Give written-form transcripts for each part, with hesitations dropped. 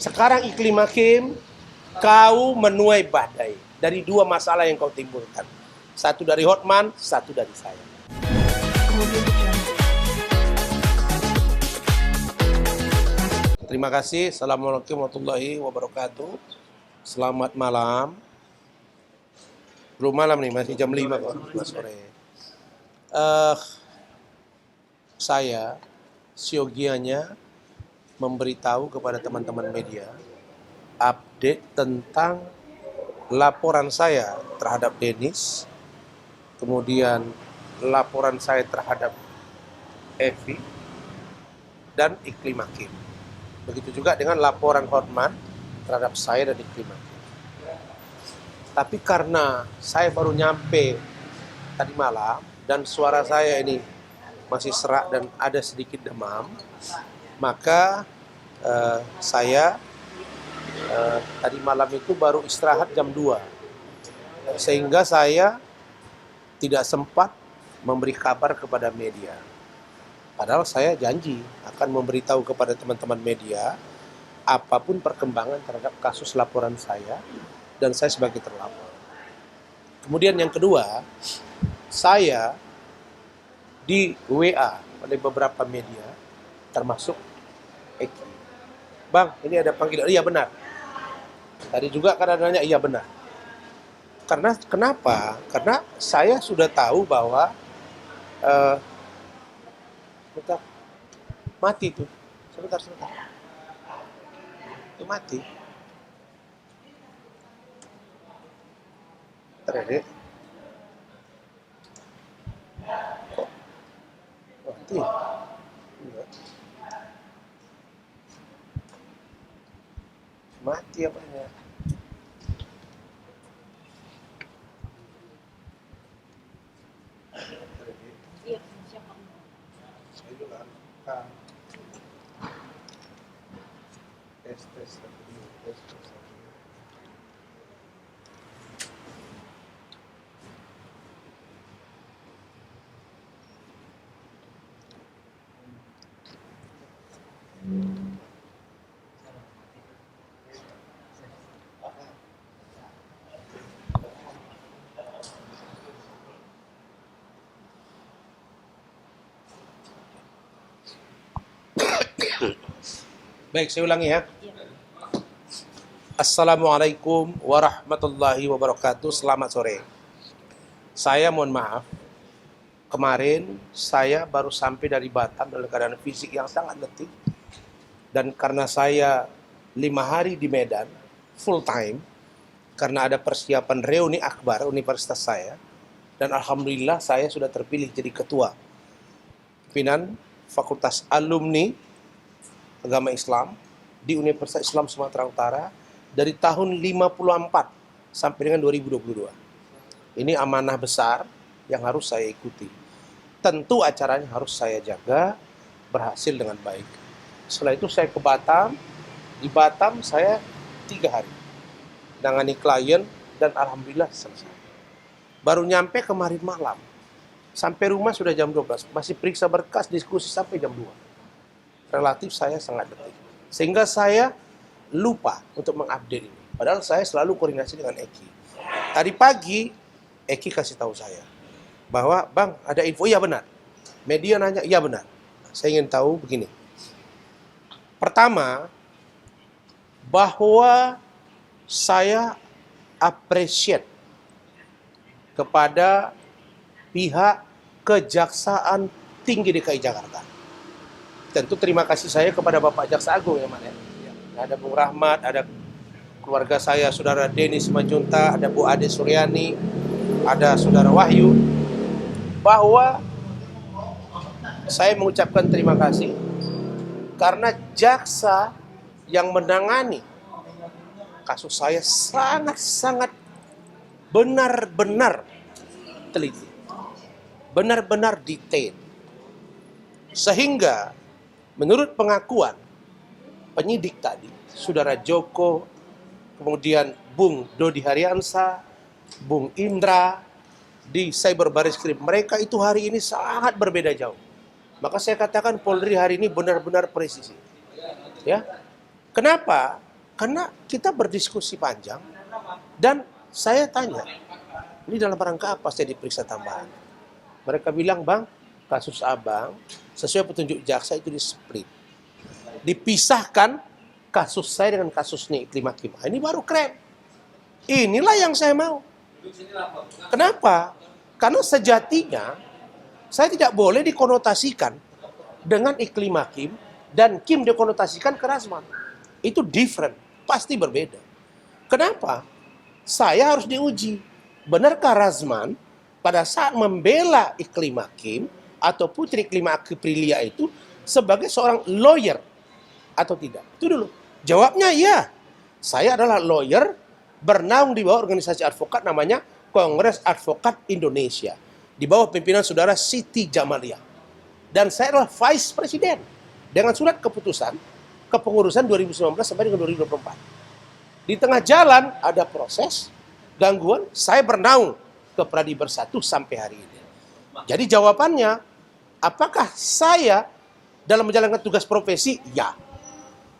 Sekarang iklim hakim, kau menuai badai dari dua masalah yang kau timbulkan. Satu dari Hotman, satu dari saya. Terima kasih. Assalamualaikum warahmatullahi wabarakatuh. Selamat malam. Belum malam nih, masih jam 5 kok, sore. Saya siogianya memberitahu kepada teman-teman media update tentang laporan saya terhadap Dennis, kemudian laporan saya terhadap Evi dan Iklim Hakim. Begitu juga dengan laporan Hotman terhadap saya dan Iklim Hakim. Tapi karena saya baru nyampe tadi malam dan suara saya ini masih serak dan ada sedikit demam, maka saya tadi malam itu baru istirahat jam 2. Sehingga saya tidak sempat memberi kabar kepada media. Padahal saya janji akan memberitahu kepada teman-teman media apapun perkembangan terhadap kasus laporan saya dan saya sebagai terlapor. Kemudian yang kedua, saya di WA oleh beberapa media termasuk Eki. Bang, ini ada panggilan. Iya benar. Tadi juga kan nanya, iya benar. Karena kenapa? Karena saya sudah tahu bahwa bentar, mati tuh. Sebentar. Itu mati. Terus kok mati? Enggak. Mati apanya? Iya, siapa? Saya juga tes Baik, saya ulangi ya. Assalamualaikum warahmatullahi wabarakatuh. Selamat sore. Saya mohon maaf, kemarin saya baru sampai dari Batam dalam keadaan fisik yang sangat letih. Dan karena saya 5 hari di Medan, full time, karena ada persiapan reuni akbar universitas saya, dan alhamdulillah saya sudah terpilih jadi ketua pimpinan Fakultas Alumni Agama Islam di Universitas Islam Sumatera Utara dari tahun 54 sampai dengan 2022. Ini amanah besar yang harus saya ikuti. Tentu acaranya harus saya jaga berhasil dengan baik. Setelah itu saya ke Batam. Di Batam saya 3 hari menangani klien dan alhamdulillah selesai. Baru nyampe kemarin malam. Sampai rumah sudah jam 12. Masih periksa berkas, diskusi sampai jam 2. Relatif saya sangat letih. Sehingga saya lupa untuk mengupdate ini. Padahal saya selalu koordinasi dengan Eki. Tadi pagi, Eki kasih tahu saya bahwa, Bang, ada info. Iya benar. Media nanya, iya benar. Saya ingin tahu begini. Pertama, bahwa saya appreciate kepada pihak Kejaksaan Tinggi DKI Jakarta. Tentu terima kasih saya kepada Bapak Jaksa Agung ya, Mas. Ada Bung Rahmat, ada keluarga saya, Saudara Dennis Majunta, ada Bu Ade Suryani, ada Saudara Wahyu, bahwa saya mengucapkan terima kasih karena jaksa yang menangani kasus saya sangat-sangat benar-benar teliti, benar-benar detail. Sehingga menurut pengakuan penyidik tadi, Saudara Joko, kemudian Bung Dodi Haryansa, Bung Indra, di Cyber Barreskrim, mereka itu hari ini sangat berbeda jauh. Maka saya katakan Polri hari ini benar-benar presisi. Ya, kenapa? Karena kita berdiskusi panjang dan saya tanya, ini dalam rangka apa saya diperiksa tambahan? Mereka bilang, Bang, kasus Abang sesuai petunjuk jaksa itu di-split. Dipisahkan kasus saya dengan kasus nih Iklim Hakim. Ini baru keren. Inilah yang saya mau. Kenapa? Karena sejatinya saya tidak boleh dikonotasikan dengan Iklim Hakim dan Kim dikonotasikan ke Razman. Itu different, pasti berbeda. Kenapa? Saya harus diuji. Benarkah Razman pada saat membela Iklim Hakim atau Putri Iklim Aprilia itu sebagai seorang lawyer atau tidak? Itu dulu. Jawabnya ya. Saya adalah lawyer bernaung di bawah organisasi advokat namanya Kongres Advokat Indonesia. Di bawah pimpinan saudara Siti Jamalia. Dan saya adalah vice presiden dengan surat keputusan kepengurusan 2019 sampai dengan 2024. Di tengah jalan ada proses gangguan, saya bernaung ke Pradi Bersatu sampai hari ini. Jadi jawabannya, apakah saya dalam menjalankan tugas profesi? Ya.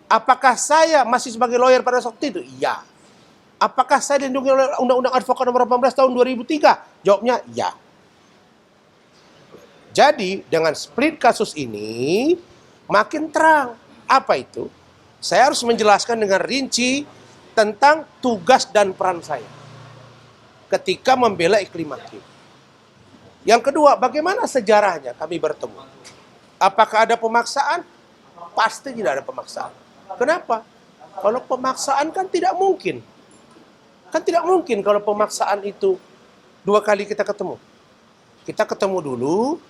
Apakah saya masih sebagai lawyer pada waktu itu? Ya. Apakah saya dilindungi oleh Undang-Undang Advokat nomor 18 tahun 2003? Jawabnya ya. Jadi dengan split kasus ini makin terang. Apa itu? Saya harus menjelaskan dengan rinci tentang tugas dan peran saya ketika membela Iklim Hakim. Yang kedua, bagaimana sejarahnya kami bertemu? Apakah ada pemaksaan? Pasti tidak ada pemaksaan. Kenapa? Kalau pemaksaan kan tidak mungkin. Kan tidak mungkin kalau pemaksaan itu 2 kali kita ketemu. Kita ketemu dulu,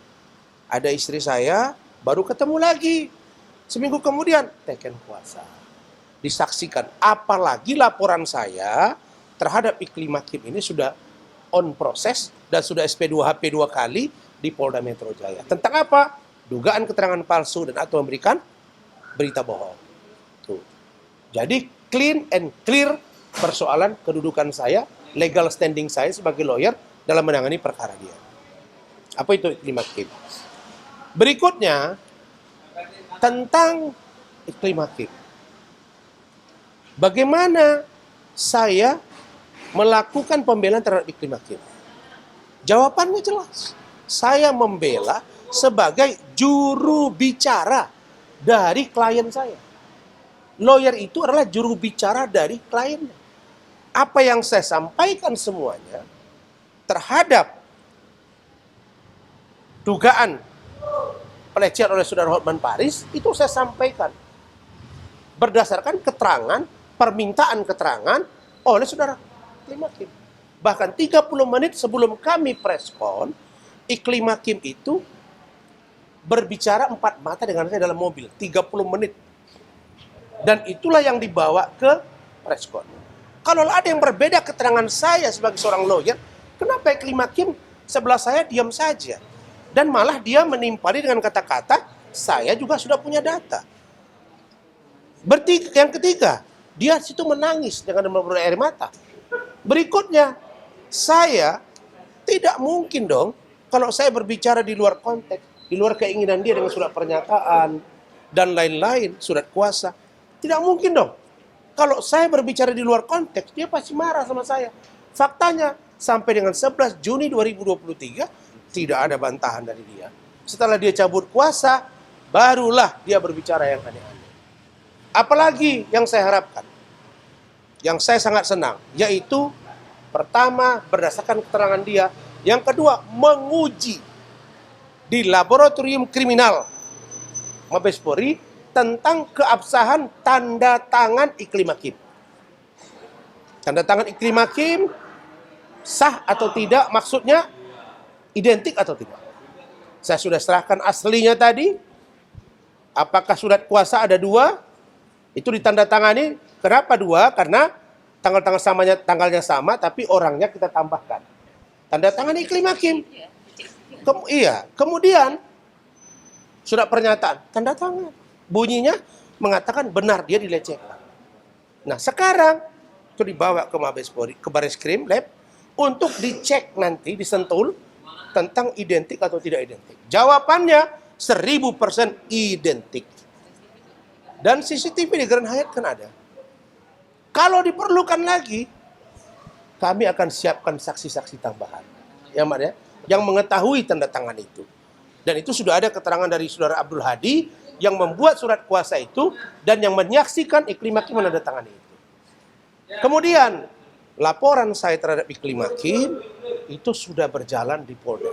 ada istri saya, baru ketemu lagi. Seminggu kemudian, teken kuasa. Disaksikan. Apalagi laporan saya terhadap Iklim Hakim ini sudah on proses dan sudah SP2HP 2 kali di Polda Metro Jaya. Tentang apa? Dugaan keterangan palsu dan atau memberikan berita bohong. Tuh. Jadi clean and clear persoalan kedudukan saya, legal standing saya sebagai lawyer dalam menangani perkara dia. Apa itu Iklim Hakim? Berikutnya, tentang Iklim Hakim. Bagaimana saya melakukan pembelaan terhadap Iklim Hakim? Jawabannya jelas. Saya membela sebagai juru bicara dari klien saya. Lawyer itu adalah juru bicara dari kliennya. Apa yang saya sampaikan semuanya terhadap dugaan pelecehan oleh saudara Hotman Paris, itu saya sampaikan berdasarkan keterangan, permintaan keterangan oleh saudara Iklim Hakim. Bahkan 30 menit sebelum kami preskon, Iklim Hakim itu berbicara 4 mata dengan saya dalam mobil, 30 menit. Dan itulah yang dibawa ke preskon. Kalau ada yang berbeda keterangan saya sebagai seorang lawyer, kenapa Iklim Hakim sebelah saya diam saja? Dan malah dia menimpali dengan kata-kata, saya juga sudah punya data. Yang ketiga, dia situ menangis dengan memperoleh air mata. Berikutnya, saya tidak mungkin dong kalau saya berbicara di luar konteks, di luar keinginan dia dengan surat pernyataan dan lain-lain, surat kuasa. Tidak mungkin dong. Kalau saya berbicara di luar konteks, dia pasti marah sama saya. Faktanya, sampai dengan 11 Juni 2023, tidak ada bantahan dari dia. Setelah dia cabut kuasa, barulah dia berbicara yang aneh-aneh. Apalagi yang saya harapkan, yang saya sangat senang, yaitu pertama, berdasarkan keterangan dia. Yang kedua, menguji di laboratorium kriminal Mabes Polri tentang keabsahan tanda tangan Iklim Hakim. Tanda tangan Iklim Hakim sah atau tidak, maksudnya identik atau tidak. Saya sudah serahkan aslinya tadi. Apakah surat kuasa ada 2? Itu ditandatangani. Kenapa 2? Karena tanggalnya sama, tapi orangnya kita tambahkan. Tanda tangan Iklim Hakim. Kemudian surat pernyataan, tanda tangan. Bunyinya mengatakan benar dia dilecehkan. Nah sekarang itu dibawa ke Mabes Polri, ke Bareskrim Lab untuk dicek nanti, disentul tentang identik atau tidak identik. Jawabannya 1000% identik. Dan CCTV di Grand Hyatt kan ada. Kalau diperlukan lagi, kami akan siapkan saksi-saksi tambahan. Ya, Mak, ya, yang mengetahui tanda tangan itu. Dan itu sudah ada keterangan dari Saudara Abdul Hadi yang membuat surat kuasa itu dan yang menyaksikan Iklim Hakim menandatangani itu. Kemudian laporan saya terhadap Iklim Hakim itu sudah berjalan di Polda.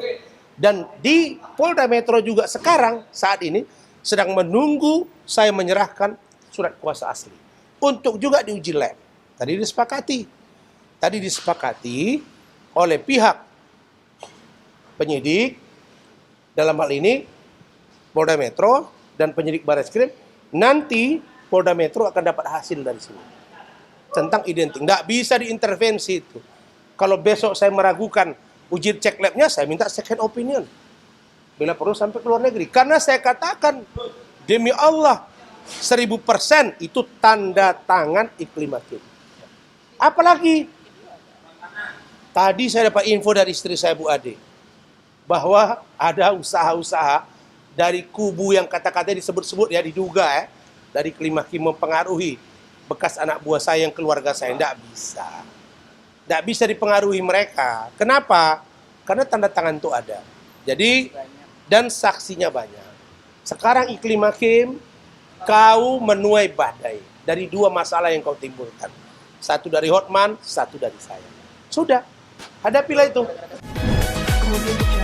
Dan di Polda Metro juga sekarang saat ini sedang menunggu saya menyerahkan surat kuasa asli untuk juga diuji lab. Tadi disepakati oleh pihak penyidik dalam hal ini Polda Metro dan penyidik Barreskrim, nanti Polda Metro akan dapat hasil dari sini tentang identik. Nggak bisa diintervensi itu. Kalau besok saya meragukan uji cek labnya, saya minta second opinion. Bila perlu sampai ke luar negeri. Karena saya katakan, demi Allah, 1000% itu tanda tangan Iklim Hakim. Apalagi, tadi saya dapat info dari istri saya, Bu Ade, bahwa ada usaha-usaha dari kubu yang kata-katanya disebut-sebut, ya diduga dari Iklim Hakim mempengaruhi bekas anak buah saya yang keluarga saya. Tidak bisa. Tidak bisa dipengaruhi mereka. Kenapa? Karena tanda tangan itu ada. Jadi, dan saksinya banyak. Sekarang Iklim Hakim, kau menuai badai dari dua masalah yang kau timbulkan. Satu dari Hotman, satu dari saya. Sudah, hadapilah itu. Kemudian